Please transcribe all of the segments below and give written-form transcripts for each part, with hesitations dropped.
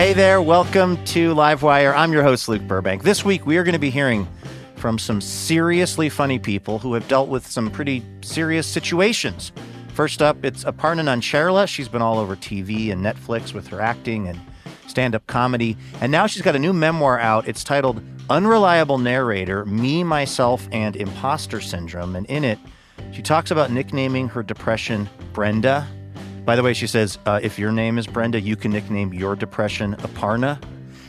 Hey there, welcome to Livewire. I'm your host, Luke Burbank. This week, we are going to be hearing from some seriously funny people who have dealt with some pretty serious situations. First up, it's Aparna Nancherla. She's been all over TV and Netflix with her acting and stand-up comedy. And now she's got a new memoir out. It's titled Unreliable Narrator, Me, Myself, and Impostor Syndrome. And in it, she talks about nicknaming her depression Brenda. By the way, she says, if your name is Brenda, you can nickname your depression Aparna.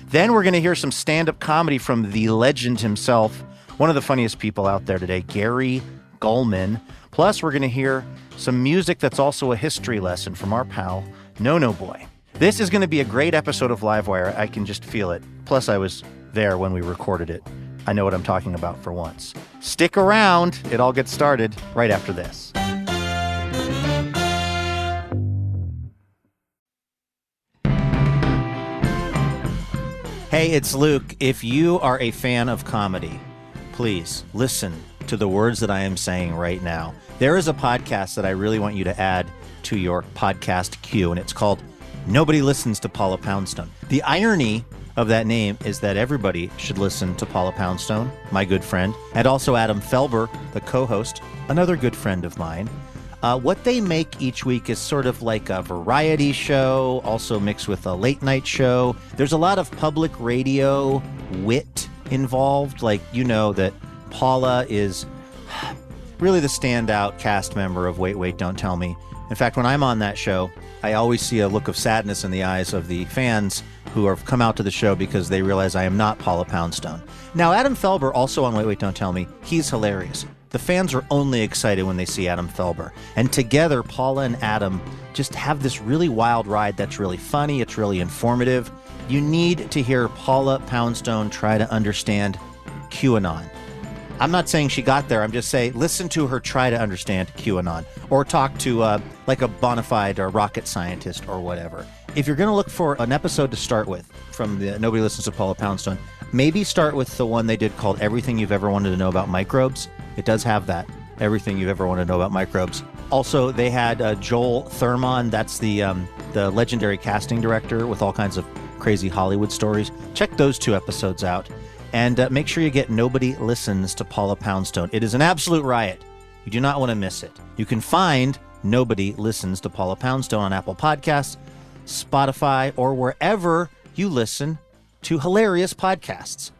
Then we're going to hear some stand-up comedy from the legend himself, one of the funniest people out there today, Gary Gulman. Plus, we're going to hear some music that's also a history lesson from our pal, No Boy. This is going to be a great episode of Livewire. I can just feel it. Plus, I was there when we recorded it. I know what I'm talking about for once. Stick around. It all gets started right after this. Hey, it's Luke. If you are a fan of comedy, please listen to the words that I am saying right now. There is a podcast that I really want you to add to your podcast queue, and it's called Nobody Listens to Paula Poundstone. The irony of that name is that everybody should listen to Paula Poundstone, my good friend, and also Adam Felber, the co-host, another good friend of mine. What they make each week is sort of like a variety show, also mixed with a late night show. There's a lot of public radio wit involved. Like, you know that Paula is really the standout cast member of Wait, Don't Tell Me. In fact, when I'm on that show, I always see a look of sadness in the eyes of the fans who have come out to the show because they realize I am not Paula Poundstone. Now, Adam Felber, also on Wait, Don't Tell Me, he's hilarious. The fans are only excited when they see Adam Felber. And together, Paula and Adam just have this really wild ride that's really funny. It's really informative. You need to hear Paula Poundstone try to understand QAnon. I'm not saying she got there. I'm just saying listen to her try to understand QAnon or talk to like a bona fide or rocket scientist or whatever. If you're going to look for an episode to start with from the Nobody Listens to Paula Poundstone, maybe start with the one they did called Everything You've Ever Wanted to Know About Microbes. It does have that. Everything you've ever wanted to know about microbes. Also, they had Joel Thurman. That's the legendary casting director with all kinds of crazy Hollywood stories. Check those two episodes out. And make sure you get Nobody Listens to Paula Poundstone. It is an absolute riot. You do not want to miss it. You can find Nobody Listens to Paula Poundstone on Apple Podcasts, Spotify, or wherever you listen to hilarious podcasts.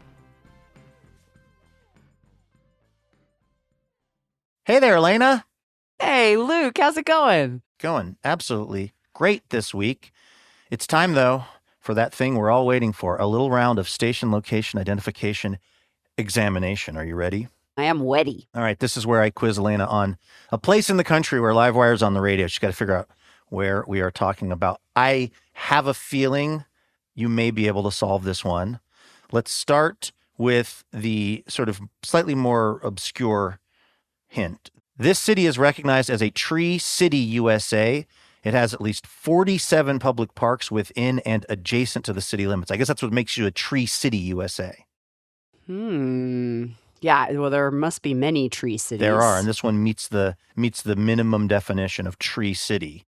Hey there, Elena. Hey, Luke. How's it going? Going absolutely great this week. It's time, though, for that thing we're all waiting for, a little round of station location identification examination. Are you ready? I am ready. All right, this is where I quiz Elena on a place in the country where Livewire's on the radio. She's got to figure out where we are talking about. I have a feeling you may be able to solve this one. Let's start with the sort of slightly more obscure hint. This city is recognized as a Tree City, USA. It has at least 47 public parks within and adjacent to the city limits. I guess that's what makes you a Tree City, USA. Yeah, well, there must be many tree cities. There are, and this one meets the minimum definition of Tree City.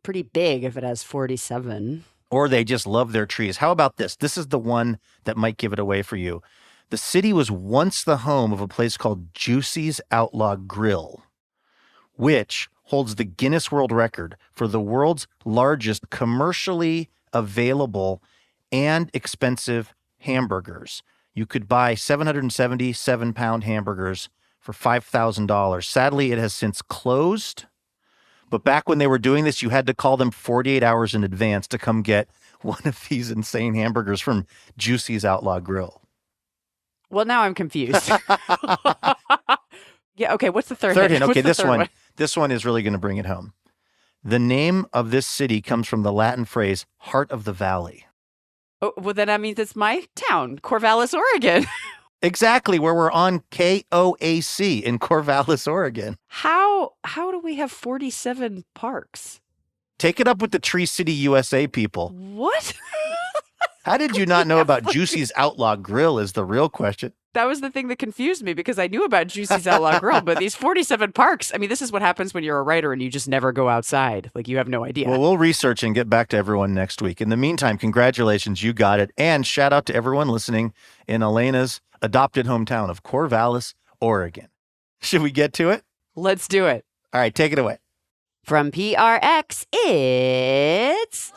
Pretty big if it has 47. Or they just love their trees. How about this? This is the one that might give it away for you. The city was once the home of a place called Juicy's Outlaw Grill, which holds the Guinness World Record for the world's largest commercially available and expensive hamburgers. You could buy 777-pound hamburgers for $5,000. Sadly, it has since closed. But back when they were doing this, you had to call them 48 hours in advance to come get one of these insane hamburgers from Juicy's Outlaw Grill. Well, now I'm confused. Yeah, okay, what's the third hint? hint? Okay, What's this one is really going to bring it home. The name of this city comes from the Latin phrase, Heart of the Valley. Oh, well, then that means it's my town, Corvallis, Oregon. Exactly, where we're on KOAC in Corvallis, Oregon. How do we have 47 parks? Take it up with the Tree City, USA people. What? How did you not know about Juicy's Outlaw Grill is the real question. That was the thing that confused me because I knew about Juicy's Outlaw Grill, but these 47 parks, I mean, this is what happens when you're a writer and you just never go outside. Like, you have no idea. Well, we'll research and get back to everyone next week. In the meantime, congratulations, you got it. And shout out to everyone listening in Elena's adopted hometown of Corvallis, Oregon. Should we get to it? Let's do it. All right, take it away. From PRX, it's...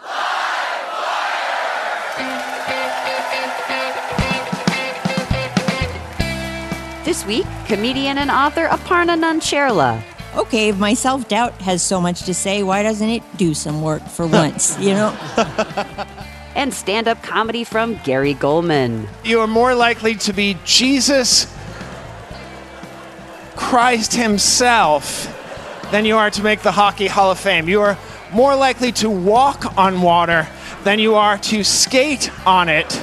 This week, comedian and author Aparna Nancherla. Okay, if my self-doubt has so much to say, why doesn't it do some work for once, you know? And stand-up comedy from Gary Gulman. You are more likely to be Jesus Christ himself than you are to make the Hockey Hall of Fame. You are more likely to walk on water than you are to skate on it.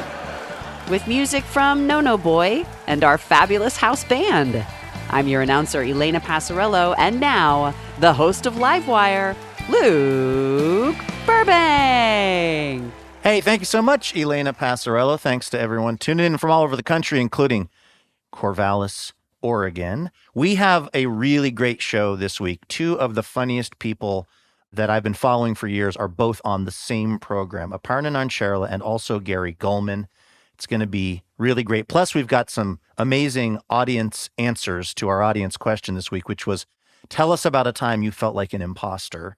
With music from No No Boy and our fabulous house band. I'm your announcer, Elena Passarello, and now, the host of Livewire, Luke Burbank. Hey, thank you so much, Elena Passarello. Thanks to everyone tuning in from all over the country, including Corvallis, Oregon. We have a really great show this week. Two of the funniest people that I've been following for years are both on the same program, Aparna Nancherla and also Gary Gulman. It's going to be really great. Plus, we've got some amazing audience answers to our audience question this week, which was, tell us about a time you felt like an impostor.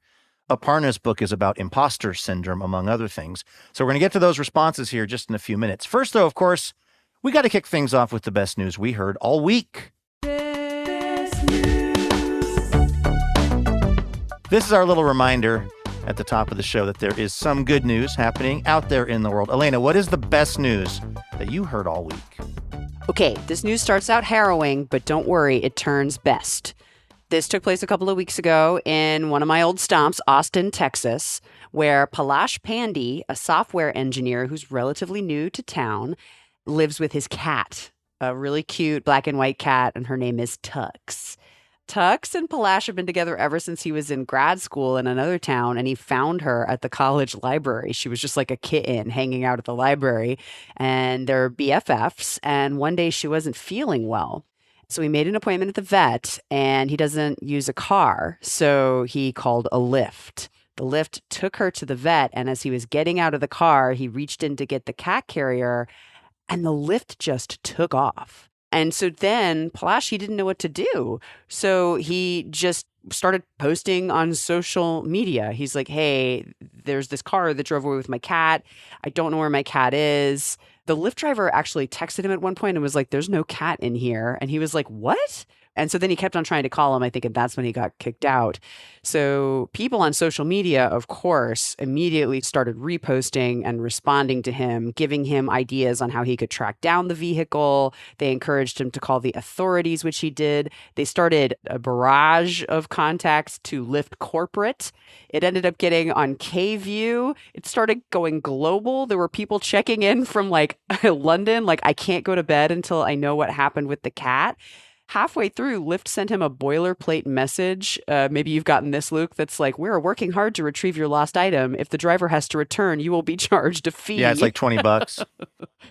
Aparna's book is about imposter syndrome, among other things. So we're going to get to those responses here just in a few minutes. First, though, of course, we got to kick things off with the best news we heard all week. This is our little reminder at the top of the show that there is some good news happening out there in the world. Elena, what is the best news that you heard all week? Okay, this news starts out harrowing, but don't worry, it turns best. This took place a couple of weeks ago in one of my old stomps, Austin, Texas, where Palash Pandey, a software engineer who's relatively new to town, lives with his cat, a really cute black and white cat, and her name is Tux. Tux and Palash have been together ever since he was in grad school in another town, and he found her at the college library. She was just like a kitten hanging out at the library, and they're BFFs, and one day she wasn't feeling well. So he made an appointment at the vet, and he doesn't use a car, so he called a Lyft. The Lyft took her to the vet, and as he was getting out of the car, he reached in to get the cat carrier, and the Lyft just took off. And so then Palash, he didn't know what to do. So he just started posting on social media. He's like, hey, there's this car that drove away with my cat. I don't know where my cat is. The Lyft driver actually texted him at one point and was like, there's no cat in here. And he was like, what? And so then he kept on trying to call him, I think, and that's when he got kicked out. So people on social media, of course, immediately started reposting and responding to him, giving him ideas on how he could track down the vehicle. They encouraged him to call the authorities, which he did. They started a barrage of contacts to Lyft corporate. It ended up getting on K-View. It started going global. There were people checking in from like London, like, I can't go to bed until I know what happened with the cat. Halfway through, Lyft sent him a boilerplate message. Maybe you've gotten this, Luke, that's like, we're working hard to retrieve your lost item. If the driver has to return, you will be charged a fee. Yeah, it's like $20.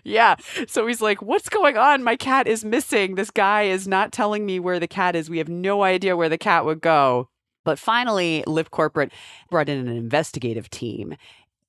Yeah. So he's like, what's going on? My cat is missing. This guy is not telling me where the cat is. We have no idea where the cat would go. But finally, Lyft Corporate brought in an investigative team.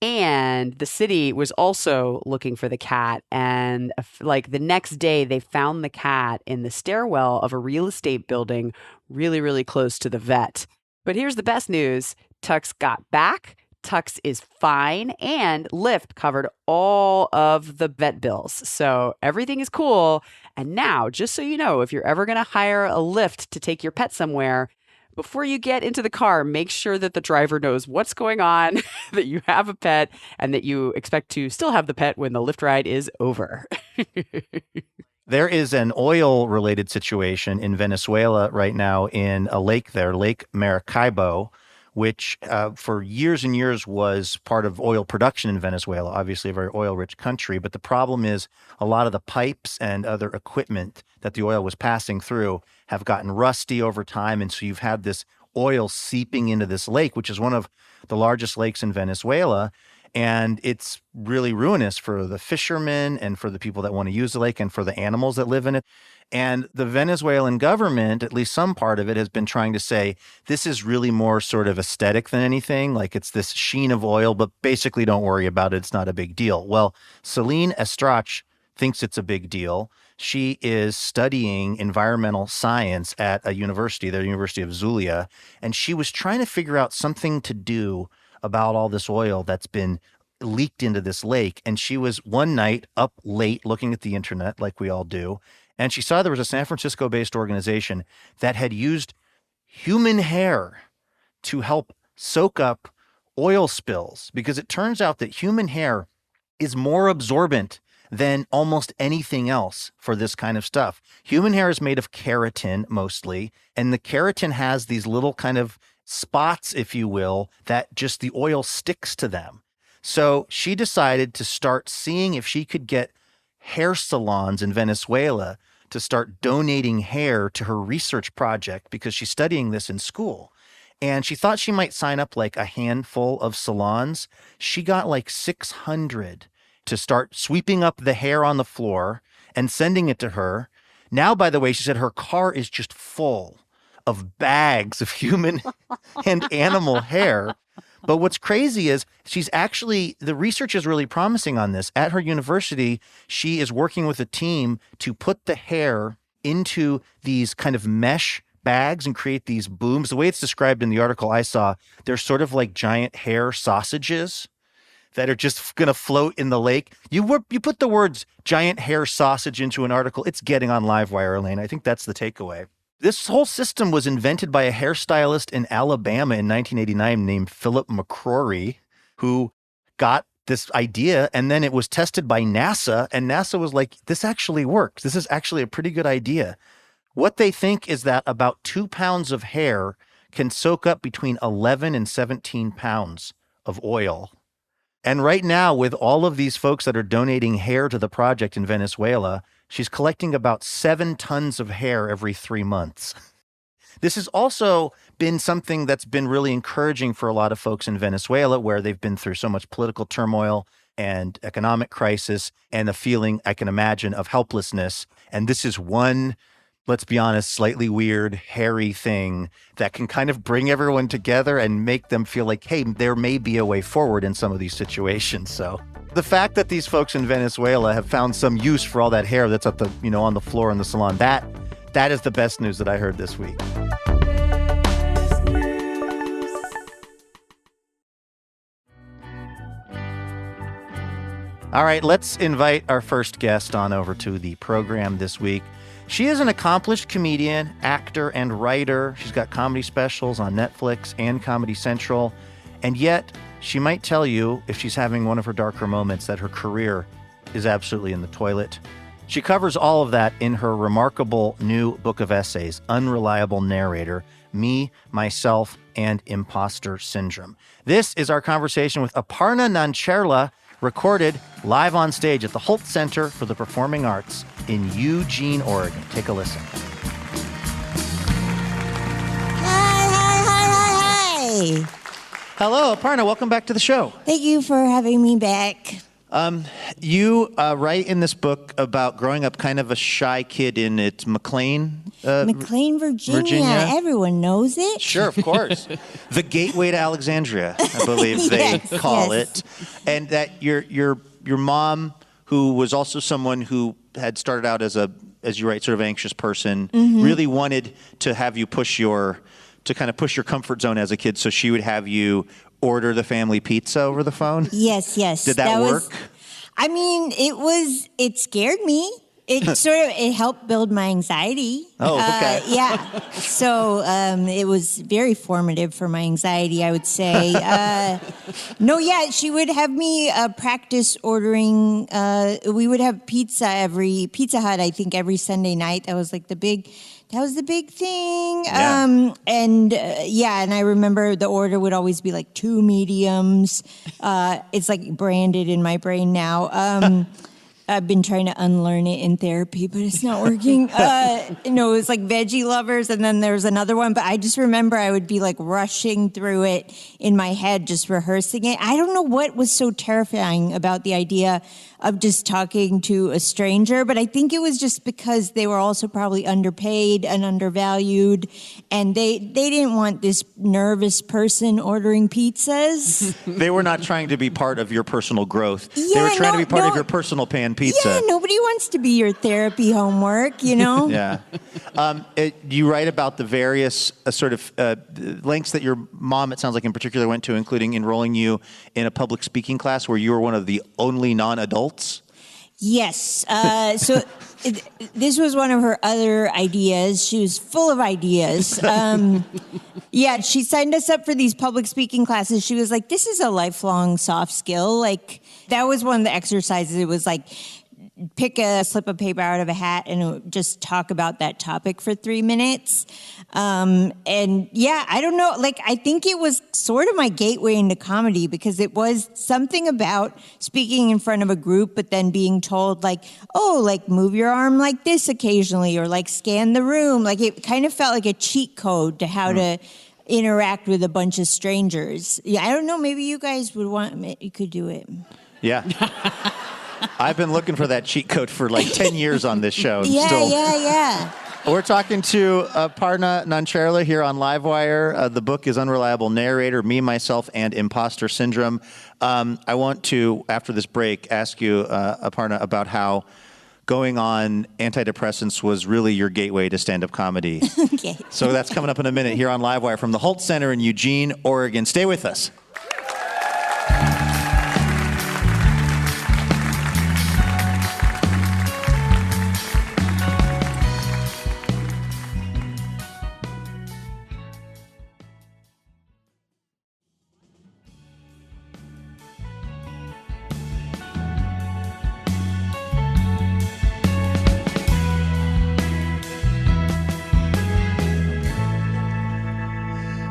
And the city was also looking for the cat. And like the next day, they found the cat in the stairwell of a real estate building really, really close to the vet. But here's the best news. Tux got back. Tux is fine. And Lyft covered all of the vet bills. So everything is cool. And now, just so you know, if you're ever going to hire a Lyft to take your pet somewhere, before you get into the car, make sure that the driver knows what's going on, that you have a pet, and that you expect to still have the pet when the Lyft ride is over. There is an oil-related situation in Venezuela right now in a lake there, Lake Maracaibo, which for years and years was part of oil production in Venezuela, obviously a very oil-rich country. But the problem is a lot of the pipes and other equipment that the oil was passing through have gotten rusty over time. And so you've had this oil seeping into this lake, which is one of the largest lakes in Venezuela. And it's really ruinous for the fishermen and for the people that want to use the lake and for the animals that live in it. And the Venezuelan government, at least some part of it, has been trying to say this is really more sort of aesthetic than anything. Like it's this sheen of oil, but basically don't worry about it. It's not a big deal. Well, Celine Estrach thinks it's a big deal. She is studying environmental science at a university, the University of Zulia, and she was trying to figure out something to do about all this oil that's been leaked into this lake. And she was one night up late looking at the internet, like we all do, and she saw there was a San Francisco-based organization that had used human hair to help soak up oil spills, because it turns out that human hair is more absorbent than almost anything else for this kind of stuff. Human hair is made of keratin mostly, and the keratin has these little kind of spots, if you will, that just the oil sticks to them. So she decided to start seeing if she could get hair salons in Venezuela to start donating hair to her research project, because she's studying this in school. And she thought she might sign up like a handful of salons. She got like 600 to start sweeping up the hair on the floor and sending it to her. Now, by the way, she said her car is just full of bags of human and animal hair. But what's crazy is the research is really promising on this. At her university, she is working with a team to put the hair into these kind of mesh bags and create these booms. The way it's described in the article I saw, they're sort of like giant hair sausages that are just going to float in the lake. You put the words giant hair sausage into an article, it's getting on Livewire, Elena. I think that's the takeaway. This whole system was invented by a hairstylist in Alabama in 1989 named Philip McCrory, who got this idea, and then it was tested by NASA, and NASA was like, this actually works. This is actually a pretty good idea. What they think is that about 2 pounds of hair can soak up between 11 and 17 pounds of oil. And right now, with all of these folks that are donating hair to the project in Venezuela, she's collecting about 7 tons of hair every 3 months. This has also been something that's been really encouraging for a lot of folks in Venezuela, where they've been through so much political turmoil and economic crisis and the feeling, I can imagine, of helplessness. And this is one, let's be honest, slightly weird, hairy thing that can kind of bring everyone together and make them feel like, hey, there may be a way forward in some of these situations. So the fact that these folks in Venezuela have found some use for all that hair that's at the, on the floor in the salon, that is the best news that I heard this week. All right, let's invite our first guest on over to the program this week. She is an accomplished comedian, actor, and writer. She's got comedy specials on Netflix and Comedy Central. And yet, she might tell you, if she's having one of her darker moments, that her career is absolutely in the toilet. She covers all of that in her remarkable new book of essays, Unreliable Narrator, Me, Myself, and Impostor Syndrome. This is our conversation with Aparna Nancherla, recorded live on stage at the Holt Center for the Performing Arts in Eugene, Oregon. Take a listen. Hi. Hello, Aparna. Welcome back to the show. Thank you for having me back. You write in this book about growing up kind of a shy kid in McLean, Virginia. Everyone knows it. Sure, of course. The gateway to Alexandria, I believe they call it. And that your mom, who was also someone who had started out as you write, sort of anxious person, really wanted to have you push your comfort zone as a kid, so she would have you order the family pizza over the phone? Yes. Did that work? It scared me. It helped build my anxiety. Oh, okay. Yeah. So it was very formative for my anxiety, I would say. She would have me practice ordering. We would have Pizza Hut, I think, every Sunday night. That was the big thing. Yeah. And I remember the order would always be 2 mediums. It's branded in my brain now. I've been trying to unlearn it in therapy, but it's not working. It was like Veggie Lovers, and then there was another one. But I just remember I would be like rushing through it in my head, just rehearsing it. I don't know what was so terrifying about the idea of just talking to a stranger, but I think it was just because they were also probably underpaid and undervalued, and they didn't want this nervous person ordering pizzas. They were not trying to be part of your personal growth. Yeah, they were trying to be part of your personal pan pizza. Yeah, nobody wants to be your therapy homework, Yeah. You write about the various lengths that your mom, it sounds like in particular, went to, including enrolling you in a public speaking class where you were one of the only non-adults. Yes. This was one of her other ideas. She was full of ideas. She signed us up for these public speaking classes. She was like, this is a lifelong soft skill. Like, that was one of the exercises. It was like, pick a slip of paper out of a hat and just talk about that topic for 3 minutes. I don't know. Like, I think it was sort of my gateway into comedy because it was something about speaking in front of a group, but then being told like, oh, like move your arm like this occasionally, or like scan the room. Like, it kind of felt like a cheat code to how to interact with a bunch of strangers. Yeah, I don't know. Maybe you guys you could do it. Yeah. I've been looking for that cheat code for like 10 years on this show. Yeah. We're talking to Aparna Nancherla here on Livewire. The book is Unreliable Narrator, Me, Myself, and Impostor Syndrome. I want to, after this break, ask you, Aparna, about how going on antidepressants was really your gateway to stand-up comedy. Okay. So that's coming up in a minute here on Livewire from the Holt Center in Eugene, Oregon. Stay with us.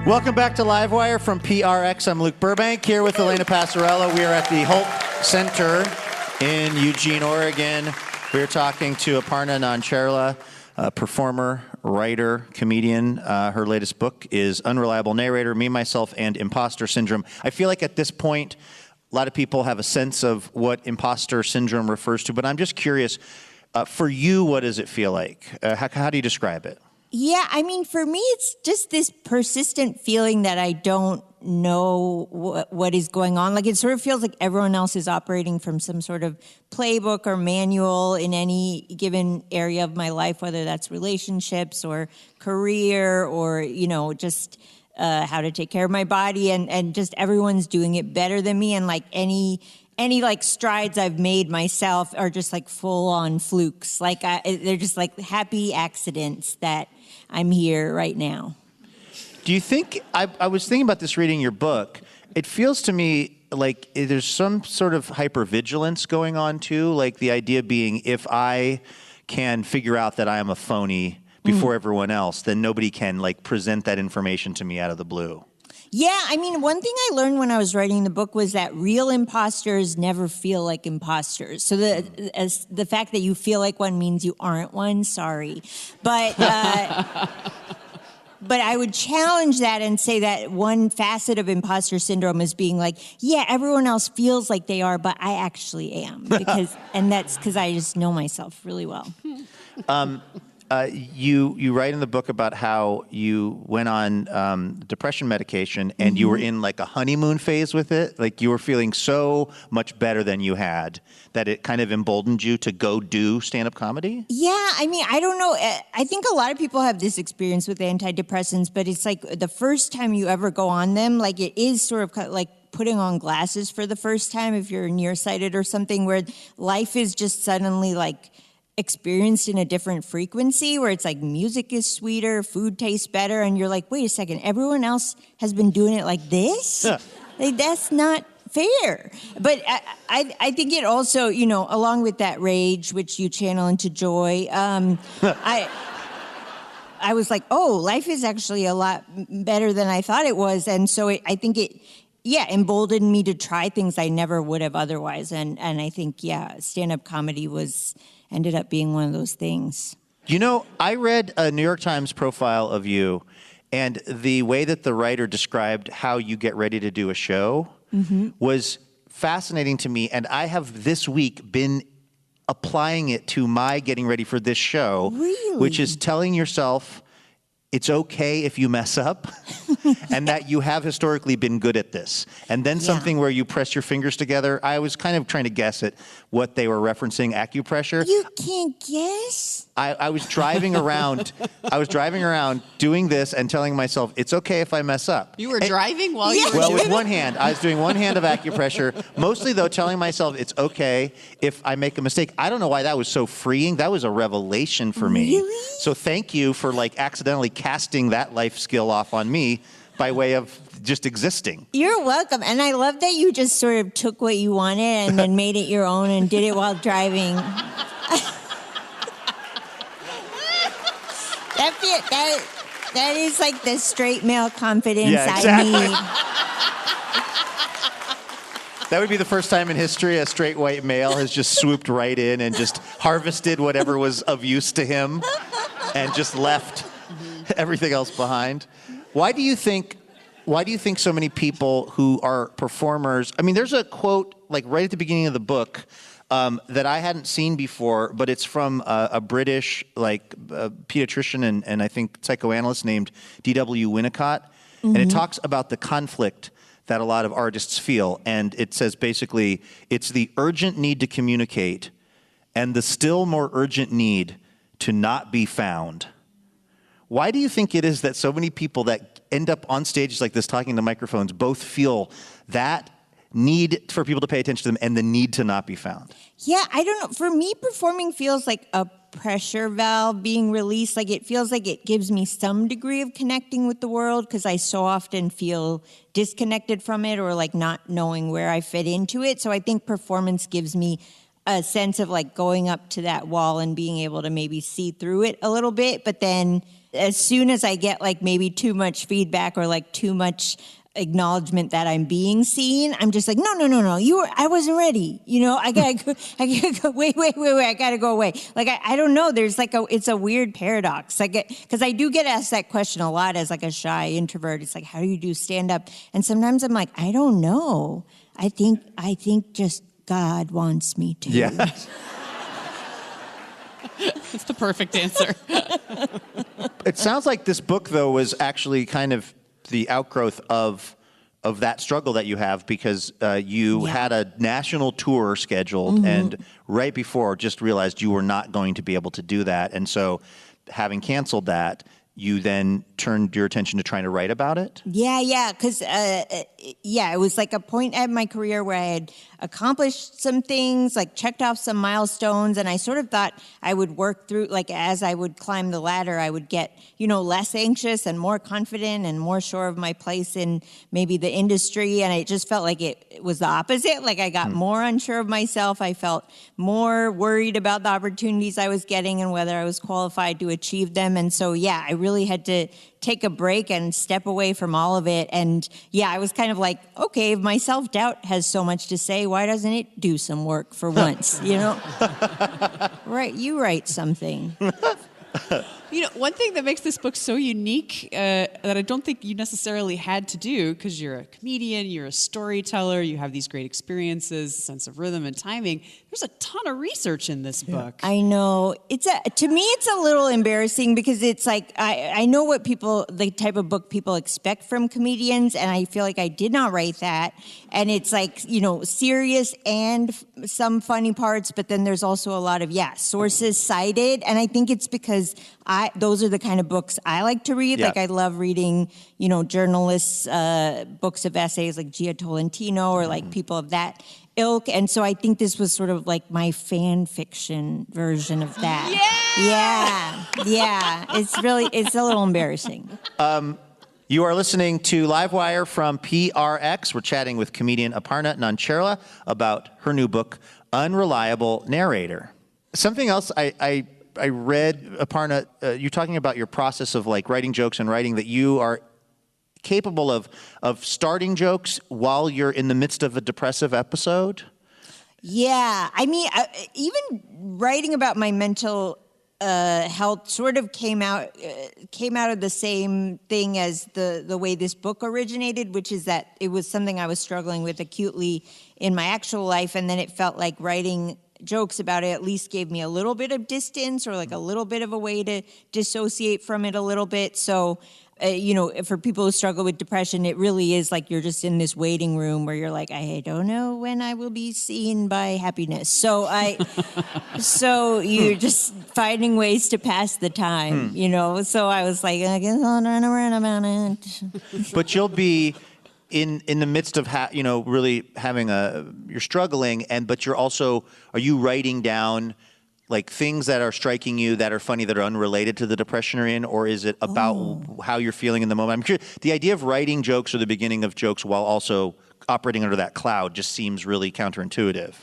Welcome back to Livewire from PRX. I'm Luke Burbank here with Elena Passarello. We are at the Holt Center in Eugene, Oregon. We are talking to Aparna Nancherla, a performer, writer, comedian. Her latest book is Unreliable Narrator, Me, Myself, and Impostor Syndrome. I feel like at this point, a lot of people have a sense of what imposter syndrome refers to, but I'm just curious, for you, what does it feel like? How do you describe it? Yeah, I mean, for me, it's just this persistent feeling that I don't know what is going on. Like, it sort of feels like everyone else is operating from some sort of playbook or manual in any given area of my life, whether that's relationships or career or, just how to take care of my body. And just everyone's doing it better than me. And like any like strides I've made myself are just like full on flukes. Like they're just like happy accidents that I'm here right now. Do you think, I was thinking about this reading your book, it feels to me like there's some sort of hypervigilance going on too, like the idea being if I can figure out that I am a phony before everyone else, then nobody can like present that information to me out of the blue. Yeah, I mean, one thing I learned when I was writing the book was that real imposters never feel like imposters. So the fact that you feel like one means you aren't one, sorry. But but I would challenge that and say that one facet of imposter syndrome is being like, yeah, everyone else feels like they are, but I actually am. And that's because I just know myself really well. You write in the book about how you went on depression medication and you were in like a honeymoon phase with it. Like you were feeling so much better than you had that it kind of emboldened you to go do stand-up comedy? Yeah, I mean, I don't know. I think a lot of people have this experience with antidepressants, but it's like the first time you ever go on them, like it is sort of like putting on glasses for the first time if you're nearsighted or something, where life is just suddenly like experienced in a different frequency, where it's like music is sweeter, food tastes better, and you're like, wait a second, everyone else has been doing it like this? Yeah. Like, that's not fair. But I think it also, along with that rage, which you channel into joy, I was like, oh, life is actually a lot better than I thought it was. And so I think emboldened me to try things I never would have otherwise. And I think, stand-up comedy ended up being one of those things. You know, I read a New York Times profile of you, and the way that the writer described how you get ready to do a show was fascinating to me. And I have this week been applying it to my getting ready for this show, which is telling yourself it's okay if you mess up and that you have historically been good at this. And then something where you press your fingers together. I was kind of trying to guess at what they were referencing, acupressure. You can't guess? I was driving around. Doing this and telling myself, it's okay if I mess up. You were driving while you were Well, doing with one hand. I was doing one hand of acupressure, mostly, though, telling myself it's okay if I make a mistake. I don't know why that was so freeing. That was a revelation for me. Really? So thank you for, accidentally casting that life skill off on me by way of just existing. You're welcome. And I love that you just sort of took what you wanted and then made it your own and did it while driving. That is like the straight male confidence I need. That would be the first time in history a straight white male has just swooped right in and just harvested whatever was of use to him and just left everything else behind. Why do you think so many people who are performers, I mean, there's a quote right at the beginning of the book that I hadn't seen before, but it's from a British pediatrician and I think psychoanalyst named D.W. Winnicott, and it talks about the conflict that a lot of artists feel, and it says basically it's the urgent need to communicate and the still more urgent need to not be found. Why do you think it is that so many people that end up on stages like this talking to microphones both feel that need for people to pay attention to them and the need to not be found? Yeah, I don't know. For me, performing feels like a pressure valve being released. It feels like it gives me some degree of connecting with the world because I so often feel disconnected from it or not knowing where I fit into it. So I think performance gives me a sense of going up to that wall and being able to maybe see through it a little bit. But then as soon as I get maybe too much feedback or too much acknowledgement that I'm being seen, I'm just no, I wasn't ready. I gotta go, wait, I gotta go away. I don't know, there's it's a weird paradox. Because I do get asked that question a lot as a shy introvert. It's how do you do stand up? And sometimes I'm I don't know. I think just God wants me to. Yeah. That's the perfect answer. It sounds like this book, though, was actually kind of the outgrowth of that struggle that you have because you had a national tour scheduled and right before just realized you were not going to be able to do that. And so having canceled that, you then turned your attention to trying to write about it? Yeah, because, it was a point at my career where I had accomplished some things, checked off some milestones, and I sort of thought I would work through, as I would climb the ladder, I would get, less anxious and more confident and more sure of my place in maybe the industry, and it just felt like it was the opposite. I got more unsure of myself. I felt more worried about the opportunities I was getting and whether I was qualified to achieve them, and so, I really had to take a break and step away from all of it. And I was kind of okay, if my self-doubt has so much to say, why doesn't it do some work for once, Right, you write something. One thing that makes this book so unique that I don't think you necessarily had to do, because you're a comedian, you're a storyteller, you have these great experiences, sense of rhythm and timing. There's a ton of research in this book. I know. To me, it's a little embarrassing because it's I know what the type of book people expect from comedians, and I feel like I did not write that. And it's serious and some funny parts, but then there's also a lot of, sources cited. And I think it's because those are the kind of books I like to read. Yeah. I love reading, journalists' books of essays like Gia Tolentino or people of that ilk. And so I think this was sort of my fan fiction version of that. Yeah. It's a little embarrassing. You are listening to Livewire from PRX. We're chatting with comedian Aparna Nancherla about her new book, Unreliable Narrator. Something else I read, Aparna, you're talking about your process of writing jokes and writing that you are capable of starting jokes while you're in the midst of a depressive episode? Yeah. I mean, even writing about my mental health sort of came out of the same thing as the way this book originated, which is that it was something I was struggling with acutely in my actual life, and then it felt like writing jokes about it at least gave me a little bit of distance, or like a little bit of a way to dissociate from it a little bit. So for people who struggle with depression, it really is like you're just in this waiting room where you're like, I don't know when I will be seen by happiness. So so you're just finding ways to pass the time, So I was like, I guess I'll run around about it. But you'll be in the midst of really having you're struggling, but are you writing down like things that are striking you that are funny that are unrelated to the depression you're in, or is it about how you're feeling in the moment? I'm curious, the idea of writing jokes or the beginning of jokes while also operating under that cloud just seems really counterintuitive.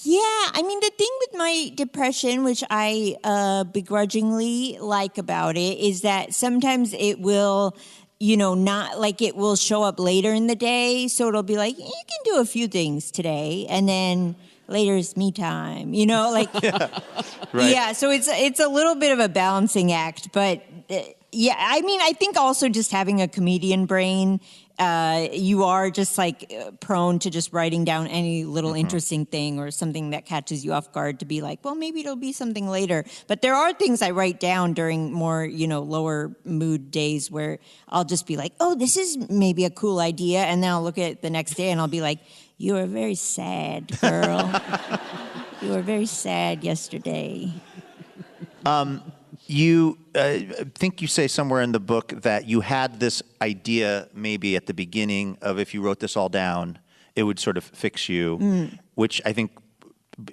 Yeah, I mean, the thing with my depression, which I begrudgingly like about it, is that sometimes it will, not like it will show up later in the day. So it'll be like, you can do a few things today, and then later is me time, like, Right. Yeah. So it's a little bit of a balancing act, but yeah, I mean, I think also just having a comedian brain, you are just like prone to just writing down any little interesting thing or something that catches you off guard to be like, well, maybe it'll be something later. But there are things I write down during more, lower mood days where I'll just be like, oh, this is maybe a cool idea. And then I'll look at it the next day and I'll be like, you were very sad, girl. You were very sad yesterday. You think you say somewhere in the book that you had this idea maybe at the beginning of if you wrote this all down, it would sort of fix you, which I think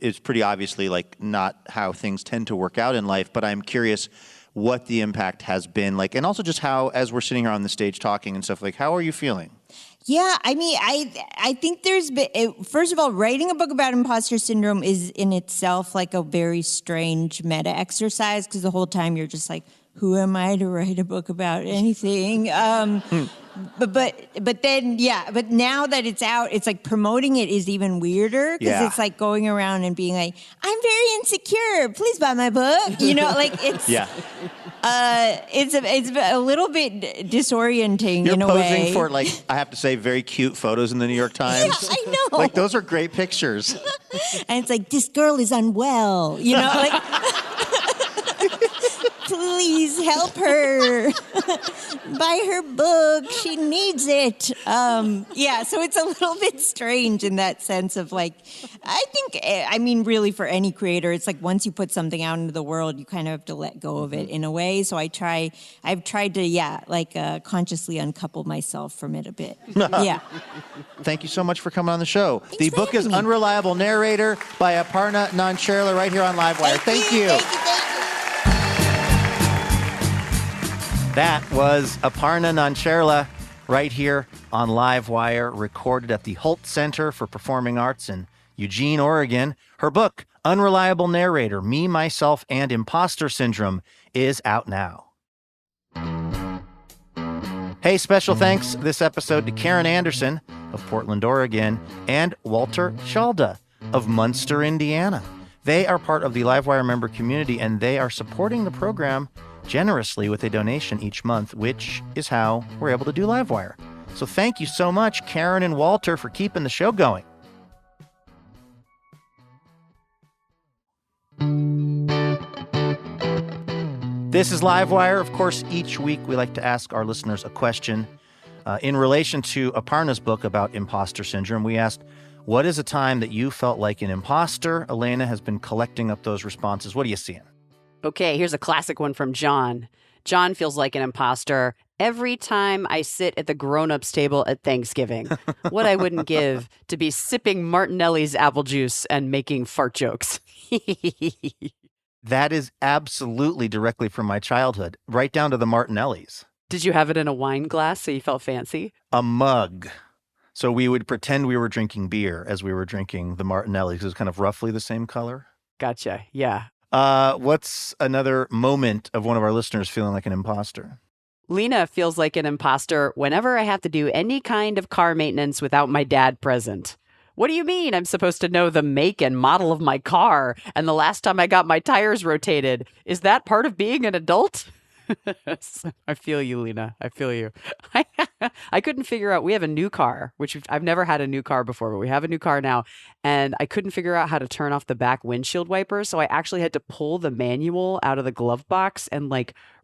is pretty obviously like not how things tend to work out in life. But I'm curious what the impact has been like, and also just how, as we're sitting here on the stage talking and stuff, like how are you feeling? Yeah, I mean, I think there's been, first of all, writing a book about imposter syndrome is in itself like a very strange meta exercise, because the whole time you're just like, who am I to write a book about anything? But then, yeah, but now that it's out, it's like promoting it is even weirder, because it's like going around and being like, I'm very insecure, please buy my book. Like it's... Yeah. It's a little bit disorienting in a way. You're posing for, like, I have to say, very cute photos in the New York Times. Yeah, I know. Like, those are great pictures. And it's like, this girl is unwell, like, please help her. Buy her book. She needs it. Yeah, so it's a little bit strange in that sense of like, I mean, really for any creator, it's like once you put something out into the world, you kind of have to let go of it in a way. So I've tried to, consciously uncouple myself from it a bit. Yeah. Thank you so much for coming on the show. Thanks the for book is having me. Unreliable Narrator by Aparna Nancherla right here on Livewire. Thank you. Thank you. That was Aparna Nancherla right here on Livewire, recorded at the Holt Center for Performing Arts in Eugene, Oregon. Her book, Unreliable Narrator, Me, Myself, and Imposter Syndrome, is out now. Hey, special thanks this episode to Karen Anderson of Portland, Oregon, and Walter Shalda of Munster, Indiana. They are part of the Livewire member community, and they are supporting the program generously with a donation each month, which is how we're able to do Livewire. So thank you so much, Karen and Walter, for keeping the show going. This is Livewire. Of course, each week we like to ask our listeners a question. In relation to Aparna's book about imposter syndrome, we asked, what is a time that you felt like an imposter? Elena has been collecting up those responses. What are you seeing? Okay, here's a classic one from John. John feels like an imposter every time I sit at the grown-ups table at Thanksgiving. What I wouldn't give to be sipping Martinelli's apple juice and making fart jokes. That is absolutely directly from my childhood, right down to the Martinellis. Did you have it in a wine glass so you felt fancy? A mug. So we would pretend we were drinking beer as we were drinking the Martinellis. It was kind of roughly the same color. Gotcha, yeah. What's another moment of one of our listeners feeling like an imposter? Lena feels like an imposter whenever I have to do any kind of car maintenance without my dad present. What do you mean I'm supposed to know the make and model of my car and the last time I got my tires rotated? Is that part of being an adult? I feel you, Lena. I feel you. I couldn't figure out. We have a new car, which I've never had a new car before, but we have a new car now. And I couldn't figure out how to turn off the back windshield wipers. So I actually had to pull the manual out of the glove box and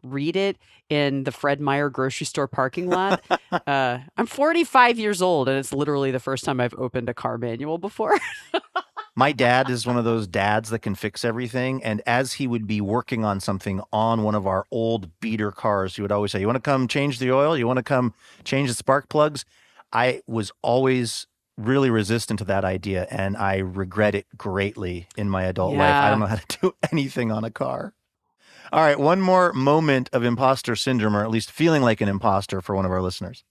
read it in the Fred Meyer grocery store parking lot. I'm 45 years old, and it's literally the first time I've opened a car manual before. My dad is one of those dads that can fix everything. And as he would be working on something on one of our old beater cars, he would always say, "You want to come change the oil? You want to come change the spark plugs?" I was always really resistant to that idea, and I regret it greatly in my adult life. I don't know how to do anything on a car. All right, one more moment of imposter syndrome, or at least feeling like an imposter for one of our listeners.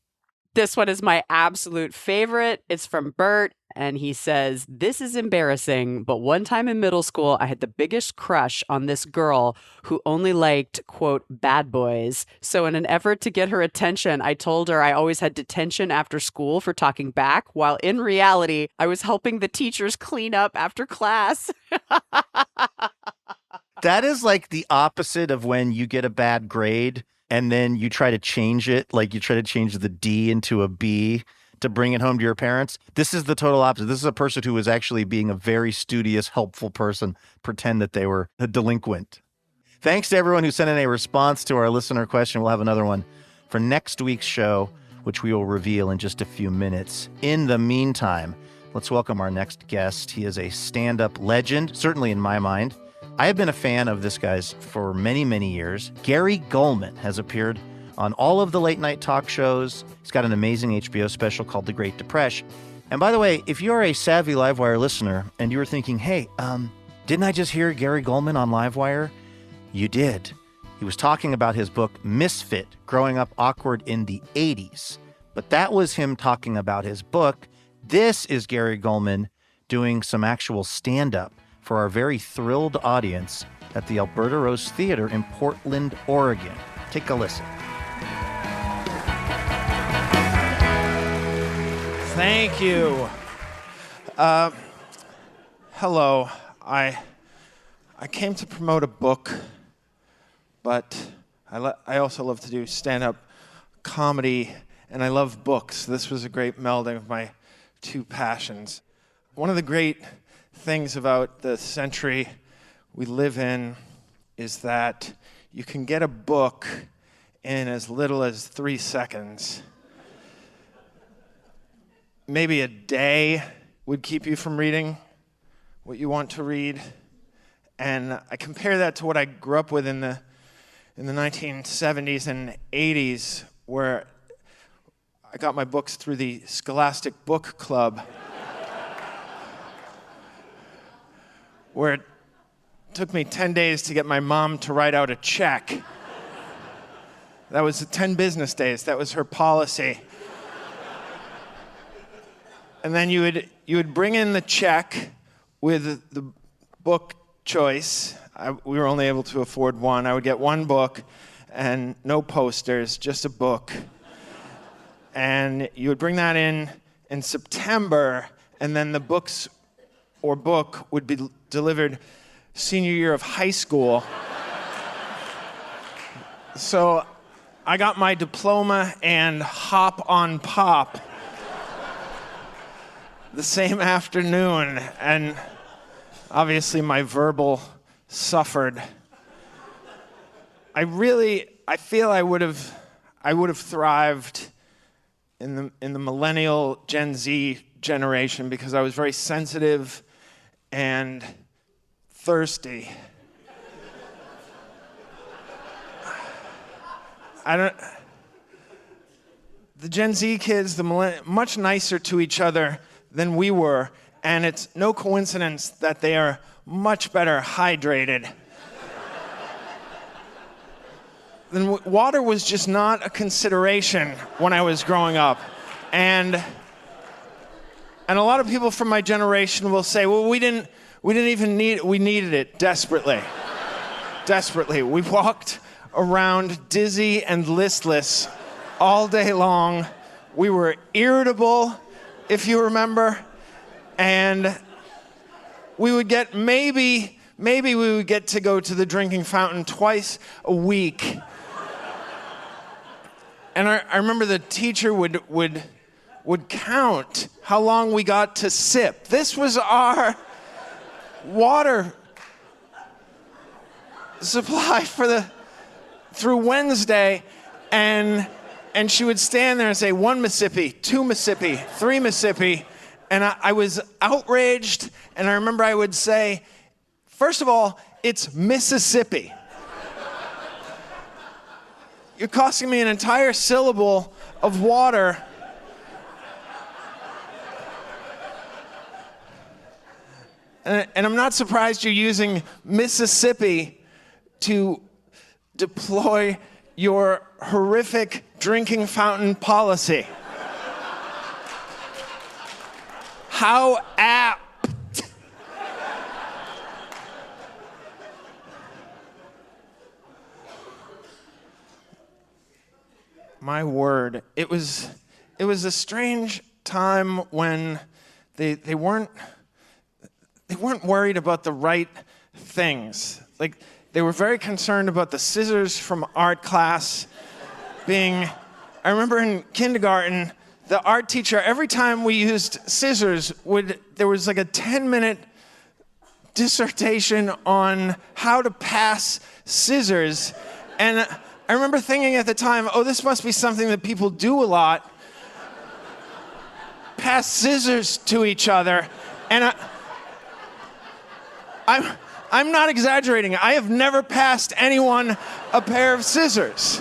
This one is my absolute favorite. It's from Bert, and he says, "This is embarrassing, but one time in middle school, I had the biggest crush on this girl who only liked, quote, bad boys. So in an effort to get her attention, I told her I always had detention after school for talking back, while in reality, I was helping the teachers clean up after class." That is like the opposite of when you get a bad grade and then you try to change it, like you try to change the D into a B to bring it home to your parents. This is the total opposite. This is a person who was actually being a very studious, helpful person, pretend that they were a delinquent. Thanks to everyone who sent in a response to our listener question. We'll have another one for next week's show, which we will reveal in just a few minutes. In the meantime, let's welcome our next guest. He is a stand-up legend, certainly in my mind. I have been a fan of this guy's for many, many years. Gary Gulman has appeared on all of the late-night talk shows. He's got an amazing HBO special called The Great Depression. And by the way, if you're a savvy Livewire listener and you were thinking, hey, didn't I just hear Gary Gulman on Livewire? You did. He was talking about his book, Misfit, Growing Up Awkward in the 80s. But that was him talking about his book. This is Gary Gulman doing some actual stand-up for our very thrilled audience at the Alberta Rose Theater in Portland, Oregon. Take a listen. Thank you. Hello. I came to promote a book, but I also love to do stand-up comedy, and I love books. This was a great melding of my two passions. One of the great things about the century we live in is that you can get a book in as little as 3 seconds. Maybe a day would keep you from reading what you want to read. And I compare that to what I grew up with in the 1970s and 80s, where I got my books through the Scholastic Book Club, where it took me 10 days to get my mom to write out a check. That was 10 business days. That was her policy. And then you would bring in the check with the book choice. We were only able to afford one. I would get one book and no posters, just a book. And you would bring that in September, and then the book would be delivered senior year of high school. So I got my diploma and Hop on Pop the same afternoon, and obviously my verbal suffered. I feel I would have thrived in the millennial Gen Z generation because I was very sensitive and thirsty. The Gen Z kids, much nicer to each other than we were, and it's no coincidence that they are much better hydrated. Then water was just not a consideration when I was growing up. And a lot of people from my generation will say, well, we didn't even need it. We needed it desperately. Desperately. We walked around dizzy and listless all day long. We were irritable, if you remember, and we would get maybe we would get to go to the drinking fountain twice a week. And I remember the teacher would count how long we got to sip. This was our water supply through Wednesday, and she would stand there and say 1 Mississippi, 2 Mississippi, 3 Mississippi, and I was outraged. And I remember I would say, first of all, it's Mississippi. You're costing me an entire syllable of water. And I'm not surprised you're using Mississippi to deploy your horrific drinking fountain policy. How apt. My word, it was a strange time when they weren't worried about the right things. Like, they were very concerned about the scissors from art class being... I remember in kindergarten, the art teacher, every time we used scissors, there was like a 10-minute dissertation on how to pass scissors. And I remember thinking at the time, oh, this must be something that people do a lot. Pass scissors to each other. And I'm not exaggerating. I have never passed anyone a pair of scissors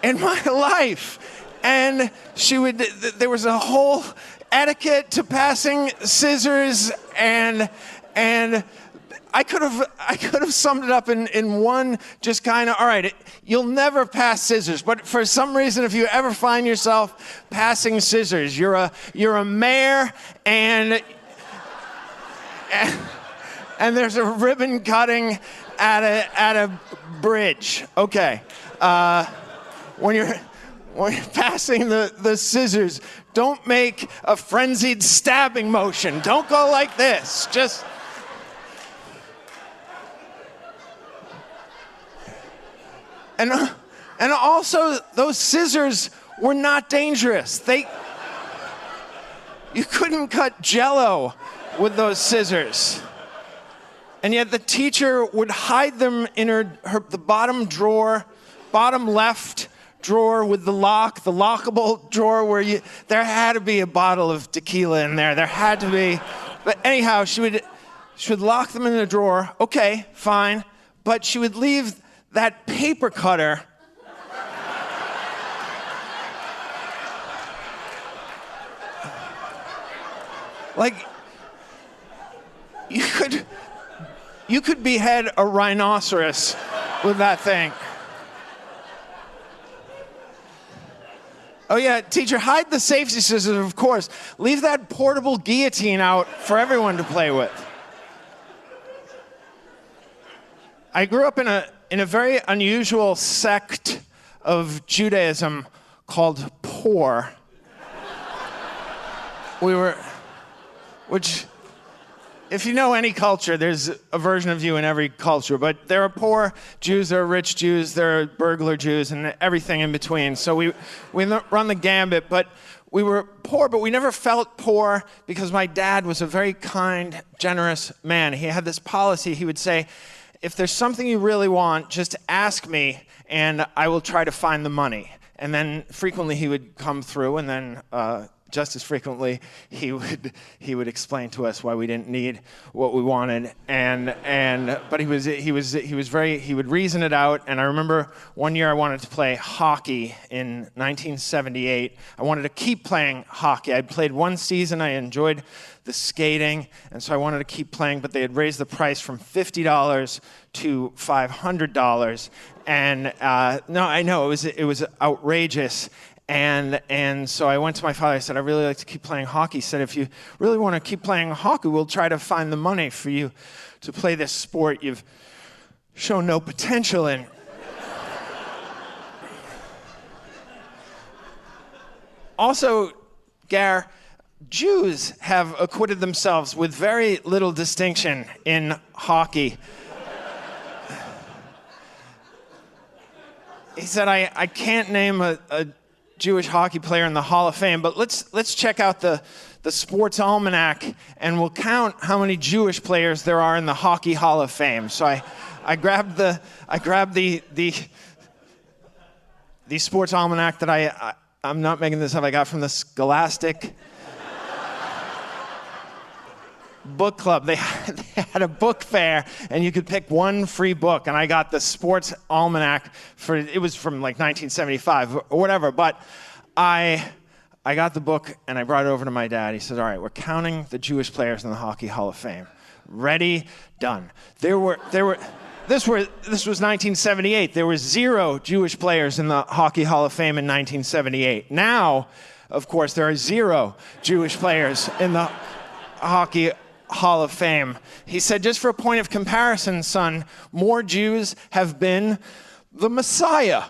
in my life. And there was a whole etiquette to passing scissors, and I could have summed it up in one just kind of, all right, you'll never pass scissors, but for some reason, if you ever find yourself passing scissors, you're a mayor, and there's a ribbon cutting at a bridge. Okay, when you're passing the scissors, don't make a frenzied stabbing motion. Don't go like this. Just... And also, those scissors were not dangerous. You couldn't cut Jell-O with those scissors. And yet the teacher would hide them in the bottom drawer, bottom left drawer with the lockable drawer where there had to be a bottle of tequila in there. There had to be. But anyhow, she would lock them in the drawer. Okay, fine. But she would leave that paper cutter like you could behead a rhinoceros with that thing. Oh yeah, teacher, hide the safety scissors, of course. Leave that portable guillotine out for everyone to play with. I grew up in a very unusual sect of Judaism called poor. Which, if you know any culture, there's a version of you in every culture, but there are poor Jews, there are rich Jews, there are burglar Jews, and everything in between. So we run the gambit, but we were poor, but we never felt poor because my dad was a very kind, generous man. He had this policy. He would say, if there's something you really want, just ask me, and I will try to find the money. And then frequently he would come through, and then just as frequently he would explain to us why we didn't need what we wanted. But he would reason it out. And I remember one year I wanted to play hockey in 1978. I wanted to keep playing hockey. I'd played one season. I enjoyed the skating, and so I wanted to keep playing, but they had raised the price from $50 to $500, and no, I know it was outrageous, and so I went to my father. I said, I'd really like to keep playing hockey. He said, if you really want to keep playing hockey, we'll try to find the money for you to play this sport you've shown no potential in. also, Gare, Jews have acquitted themselves with very little distinction in hockey. He said, I can't name a Jewish hockey player in the Hall of Fame, but let's check out the Sports Almanac, and we'll count how many Jewish players there are in the Hockey Hall of Fame. So I grabbed the Sports Almanac that I'm not making this up, I got from the Scholastic Book Club. They had a book fair, and you could pick one free book, and I got the Sports Almanac it was from like 1975 or whatever, but I got the book and I brought it over to my dad. He said, all right, we're counting the Jewish players in the Hockey Hall of Fame. Ready, done. This was 1978. There were 0 Jewish players in the Hockey Hall of Fame in 1978. Now, of course, there are 0 Jewish players in the Hockey Hall of Fame. He said, just for a point of comparison, son, more Jews have been the Messiah.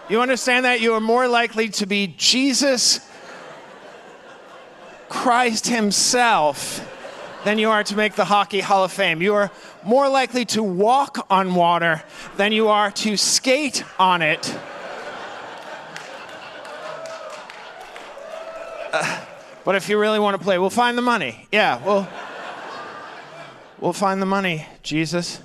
You understand that? You are more likely to be Jesus Christ himself than you are to make the Hockey Hall of Fame. You are more likely to walk on water than you are to skate on it. But if you really want to play, we'll find the money. Yeah, we'll find the money, Jesus.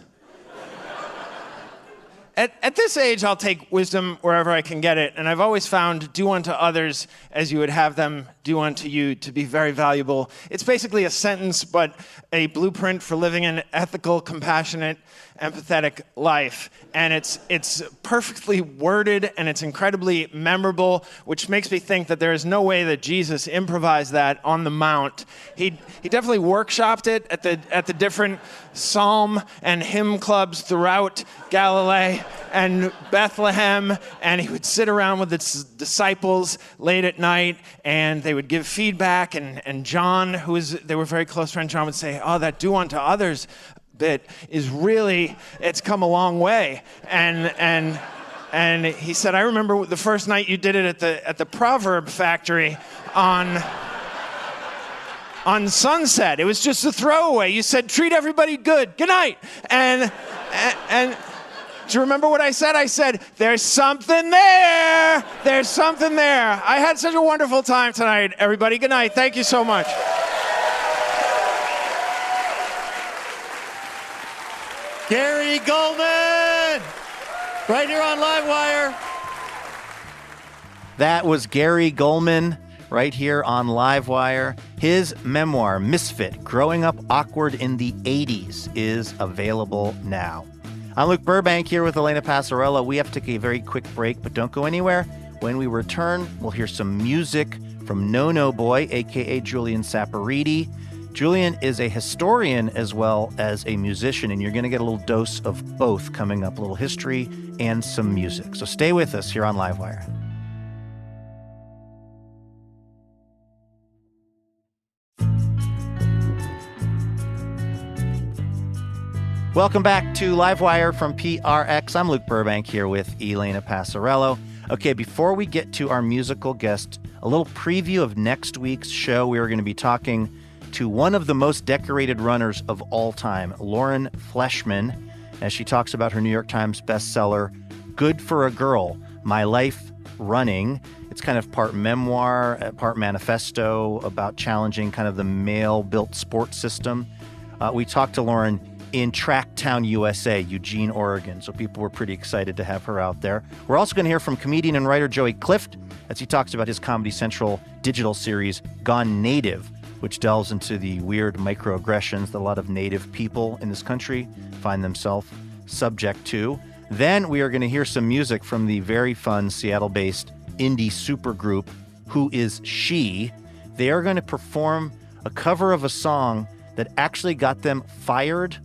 At this age, I'll take wisdom wherever I can get it, and I've always found do unto others as you would have them do unto you to be very valuable. It's basically a sentence, but a blueprint for living an ethical, compassionate, empathetic life. And it's perfectly worded, and it's incredibly memorable, which makes me think that there is no way that Jesus improvised that on the Mount. He definitely workshopped it at the different psalm and hymn clubs throughout Galilee and Bethlehem, and he would sit around with his disciples late at night, and they would give feedback, and John, they were very close friends, John would say, oh, that do unto others bit is really, it's come a long way. And he said, I remember the first night you did it at the Proverb Factory on Sunset. It was just a throwaway. You said, treat everybody good. Good night. And do you remember what I said? I said, there's something there. There's something there. I had such a wonderful time tonight, everybody. Good night. Thank you so much. Gary Gulman, right here on Livewire. That was Gary Gulman right here on Livewire. His memoir, Misfit, Growing Up Awkward in the 80s, is available now. I'm Luke Burbank here with Elena Passarello. We have to take a very quick break, but don't go anywhere. When we return, we'll hear some music from No No Boy, a.k.a. Julian Saporiti. Julian is a historian as well as a musician, and you're going to get a little dose of both coming up, a little history and some music. So stay with us here on Livewire. Welcome back to Livewire from PRX. I'm Luke Burbank here with Elena Passarello. Okay, before we get to our musical guest, a little preview of next week's show. We are going to be talking to one of the most decorated runners of all time, Lauren Fleshman, as she talks about her New York Times bestseller, Good for a Girl, My Life Running. It's kind of part memoir, part manifesto about challenging kind of the male-built sports system. We talked to Lauren in Tracktown, USA, Eugene, Oregon, so people were pretty excited to have her out there. We're also going to hear from comedian and writer Joey Clift as he talks about his Comedy Central digital series, Gone Native, which delves into the weird microaggressions that a lot of Native people in this country find themselves subject to. Then we are going to hear some music from the very fun Seattle-based indie supergroup, Who Is She? They are going to perform a cover of a song that actually got them fired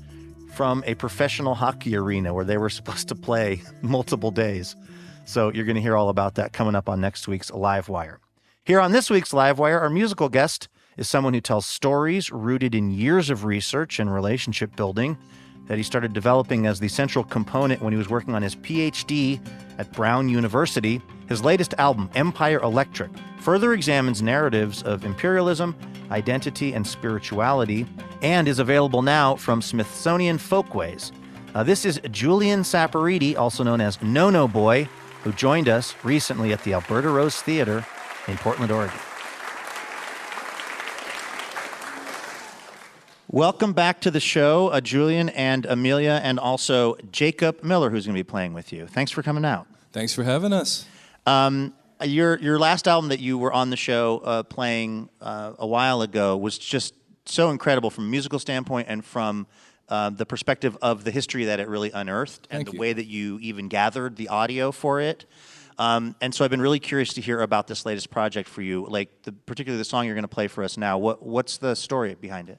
from a professional hockey arena where they were supposed to play multiple days. So you're going to hear all about that coming up on next week's Livewire. Here on this week's Livewire, our musical guest is someone who tells stories rooted in years of research and relationship building that he started developing as the central component when he was working on his PhD at Brown University. His latest album, Empire Electric, further examines narratives of imperialism, identity, and spirituality, and is available now from Smithsonian Folkways. This is Julian Saporiti, also known as No Boy, who joined us recently at the Alberta Rose Theater in Portland, Oregon. Welcome back to the show, Julian and Amelia, and also Jacob Miller, who's going to be playing with you. Thanks for coming out. Thanks for having us. Your last album that you were on the show playing a while ago was just so incredible from a musical standpoint and from the perspective of the history that it really unearthed and the way that you even gathered the audio for it. And so I've been really curious to hear about this latest project for you, like particularly the song you're going to play for us now. What's the story behind it?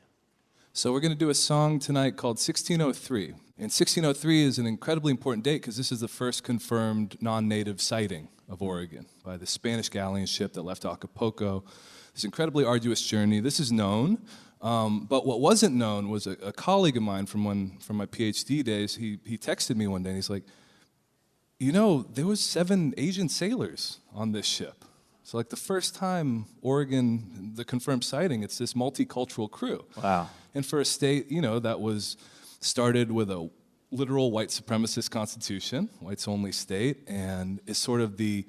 So we're going to do a song tonight called 1603. And 1603 is an incredibly important date because this is the first confirmed non-native sighting of Oregon by the Spanish galleon ship that left Acapulco. This incredibly arduous journey. This is known, but what wasn't known was a colleague of mine from my PhD days. He texted me one day and he's like, you know, there was 7 Asian sailors on this ship. So like the first time Oregon, the confirmed sighting, it's this multicultural crew. Wow. And for a state, you know, that was started with a literal white supremacist constitution, whites only state, and is sort of the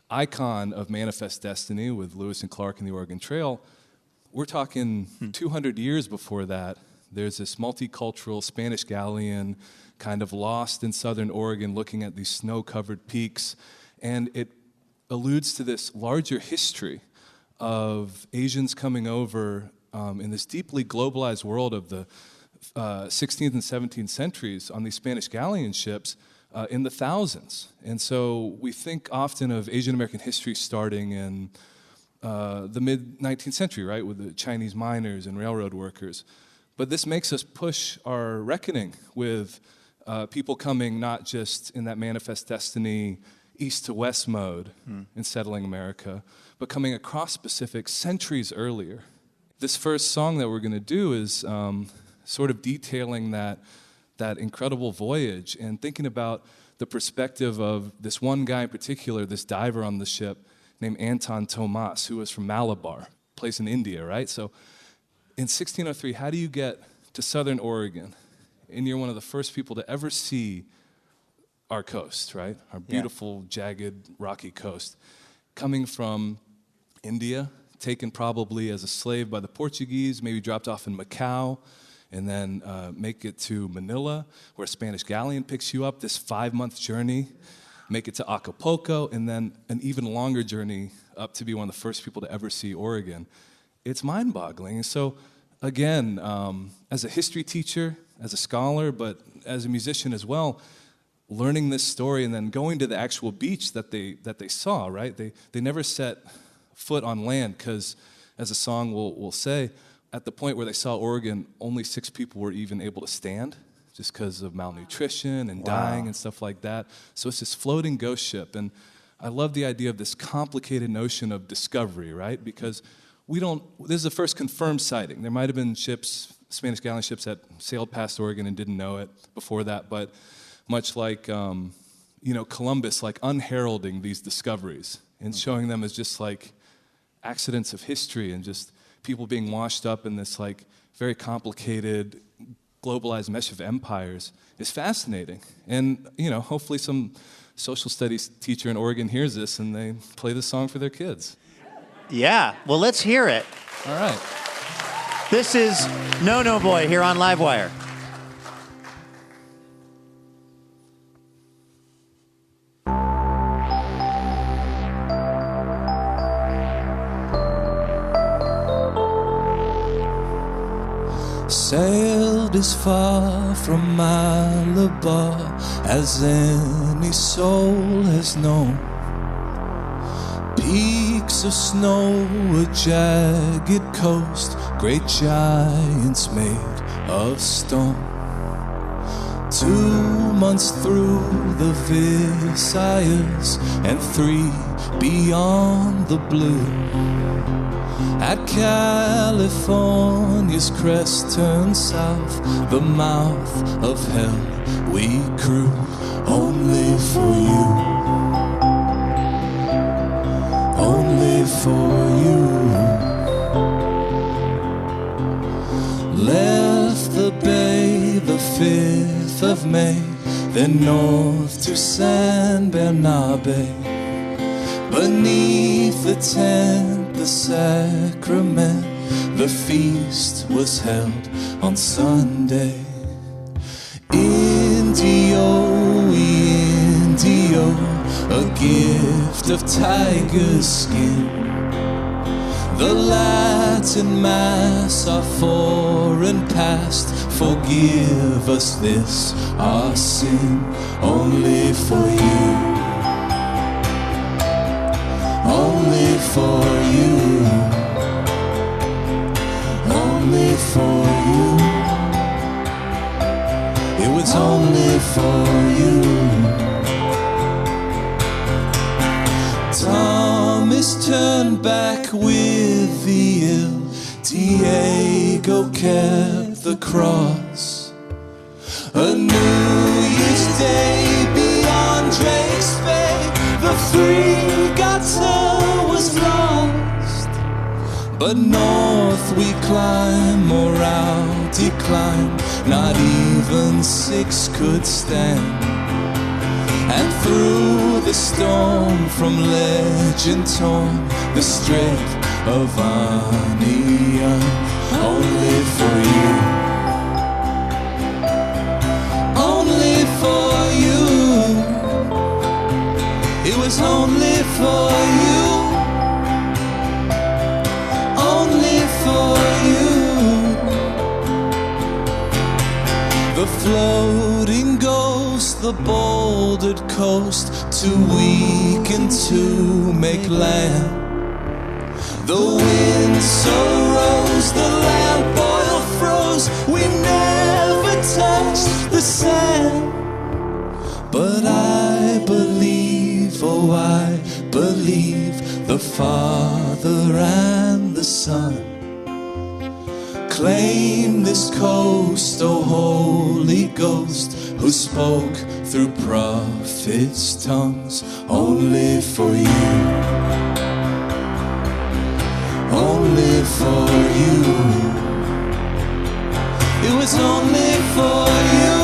icon of manifest destiny with Lewis and Clark and the Oregon Trail. We're talking 200 years before that. There's this multicultural Spanish galleon kind of lost in southern Oregon looking at these snow-covered peaks, and it alludes to this larger history of Asians coming over in this deeply globalized world of the 16th and 17th centuries on these Spanish galleon ships in the thousands. And so we think often of Asian American history starting in the mid-19th century, right, with the Chinese miners and railroad workers. But this makes us push our reckoning with people coming not just in that manifest destiny east to west mode in settling America, but coming across Pacific centuries earlier. This first song that we're going to do is sort of detailing that incredible voyage and thinking about the perspective of this one guy in particular, this diver on the ship named Anton Tomas, who was from Malabar, a place in India, right? So in 1603, how do you get to southern Oregon? And you're one of the first people to ever see our coast, right? Our beautiful, jagged, rocky coast. Coming from India, taken probably as a slave by the Portuguese, maybe dropped off in Macau, and then make it to Manila, where a Spanish galleon picks you up, this 5-month journey, make it to Acapulco, and then an even longer journey up to be one of the first people to ever see Oregon. It's mind-boggling. And so, again, as a history teacher, as a scholar, but as a musician as well, learning this story and then going to the actual beach that they saw, right? They never set foot on land because, as a song will say, at the point where they saw Oregon, only 6 people were even able to stand just because of malnutrition and dying and stuff like that. So it's this floating ghost ship. And I love the idea of this complicated notion of discovery, right? Because this is the first confirmed sighting. There might have been ships, Spanish galleon ships that sailed past Oregon and didn't know it before that, but much like, Columbus, like unheralding these discoveries and showing them as just like accidents of history and just people being washed up in this like very complicated, globalized mesh of empires is fascinating. And, hopefully some social studies teacher in Oregon hears this and they play this song for their kids. Yeah, well, let's hear it. All right. This is No Boy here on Livewire. Sailed as far from Malabar as any soul has known. Peaks of snow, a jagged coast, great giants made of stone. 2 months through the Visayas and 3 beyond the blue. At California's crest turned south, the mouth of hell we crew, only for you, only for you. Left the bay the 5th of May, then north to San Bernabe. Beneath the tent, the sacrament, the feast was held on Sunday. Indio, Indio, a gift of tiger skin. The Latin Mass, our foreign past, forgive us this, our sin, only for you, only for you, only for you. It was only for you. Thomas turned back with the ill, Diego kept the cross. A New Year's Day beyond Drake's Bay, the Frigata was lost. But north we climb, morale decline, not even 6 could stand. And through the storm from legend torn, the Strait of Anian, only for you, only for you. It was only for you, only for you. The floating ghost, the bouldered coast, too weakened to make land. The wind so rose, the lamp oil froze, we never touched the sand. But I believe, oh I believe, the Father and the Son claim this coast, O Holy Ghost, who spoke through prophets' tongues, only for you, only for you. It was only for you,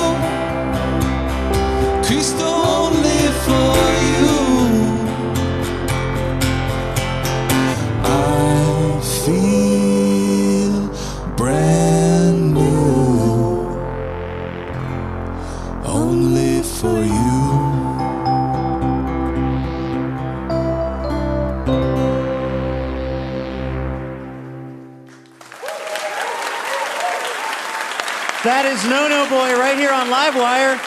Cristo, only for you. I feel brand new, only for you. That is No No Boy right here on Livewire.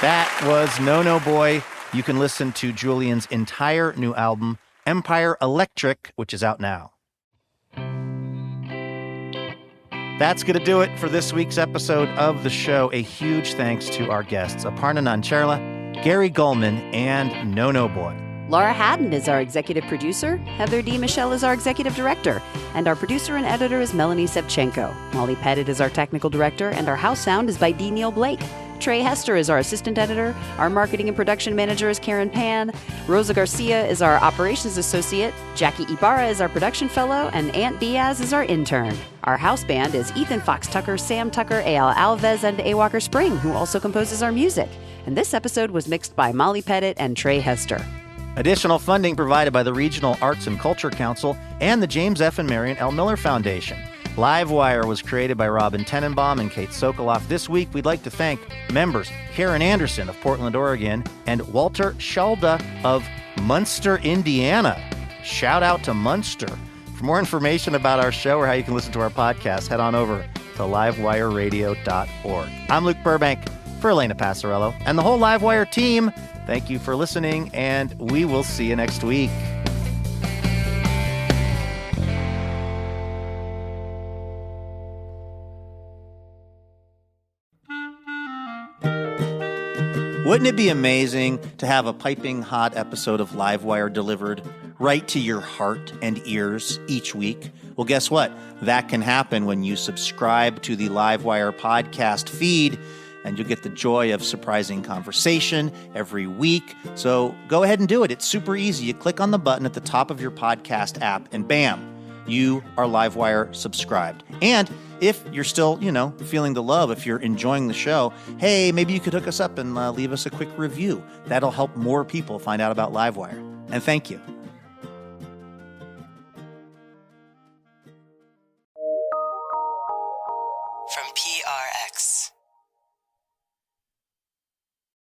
That was No No Boy. You can listen to Julian's entire new album, Empire Electric, which is out now. That's going to do it for this week's episode of the show. A huge thanks to our guests, Aparna Nancherla, Gary Gulman, and No No Boy. Laura Haddon is our executive producer. Heather D. Michelle is our executive director. And our producer and editor is Melanie Sevchenko. Molly Pettit is our technical director. And our house sound is by D. Neil Blake. Trey Hester is our assistant editor. Our marketing and production manager is Karen Pan. Rosa Garcia is our operations associate. Jackie Ibarra is our production fellow. And Aunt Diaz is our intern. Our house band is Ethan Fox Tucker, Sam Tucker, A.L. Alves, and A. Walker Spring, who also composes our music. And this episode was mixed by Molly Pettit and Trey Hester. Additional funding provided by the Regional Arts and Culture Council and the James F. and Marion L. Miller Foundation. Livewire was created by Robin Tenenbaum and Kate Sokoloff. This week, we'd like to thank members Karen Anderson of Portland, Oregon, and Walter Schalda of Munster, Indiana. Shout out to Munster. For more information about our show or how you can listen to our podcast, head on over to livewireradio.org. I'm Luke Burbank for Elena Passarello and the whole Livewire team. Thank you for listening, and we will see you next week. Wouldn't it be amazing to have a piping hot episode of Livewire delivered right to your heart and ears each week? Well, guess what? That can happen when you subscribe to the Livewire podcast feed, and you'll get the joy of surprising conversation every week. So go ahead and do it. It's super easy. You click on the button at the top of your podcast app, and bam, you are Livewire subscribed. And if you're still, feeling the love, if you're enjoying the show, hey, maybe you could hook us up and leave us a quick review. That'll help more people find out about Livewire. And thank you.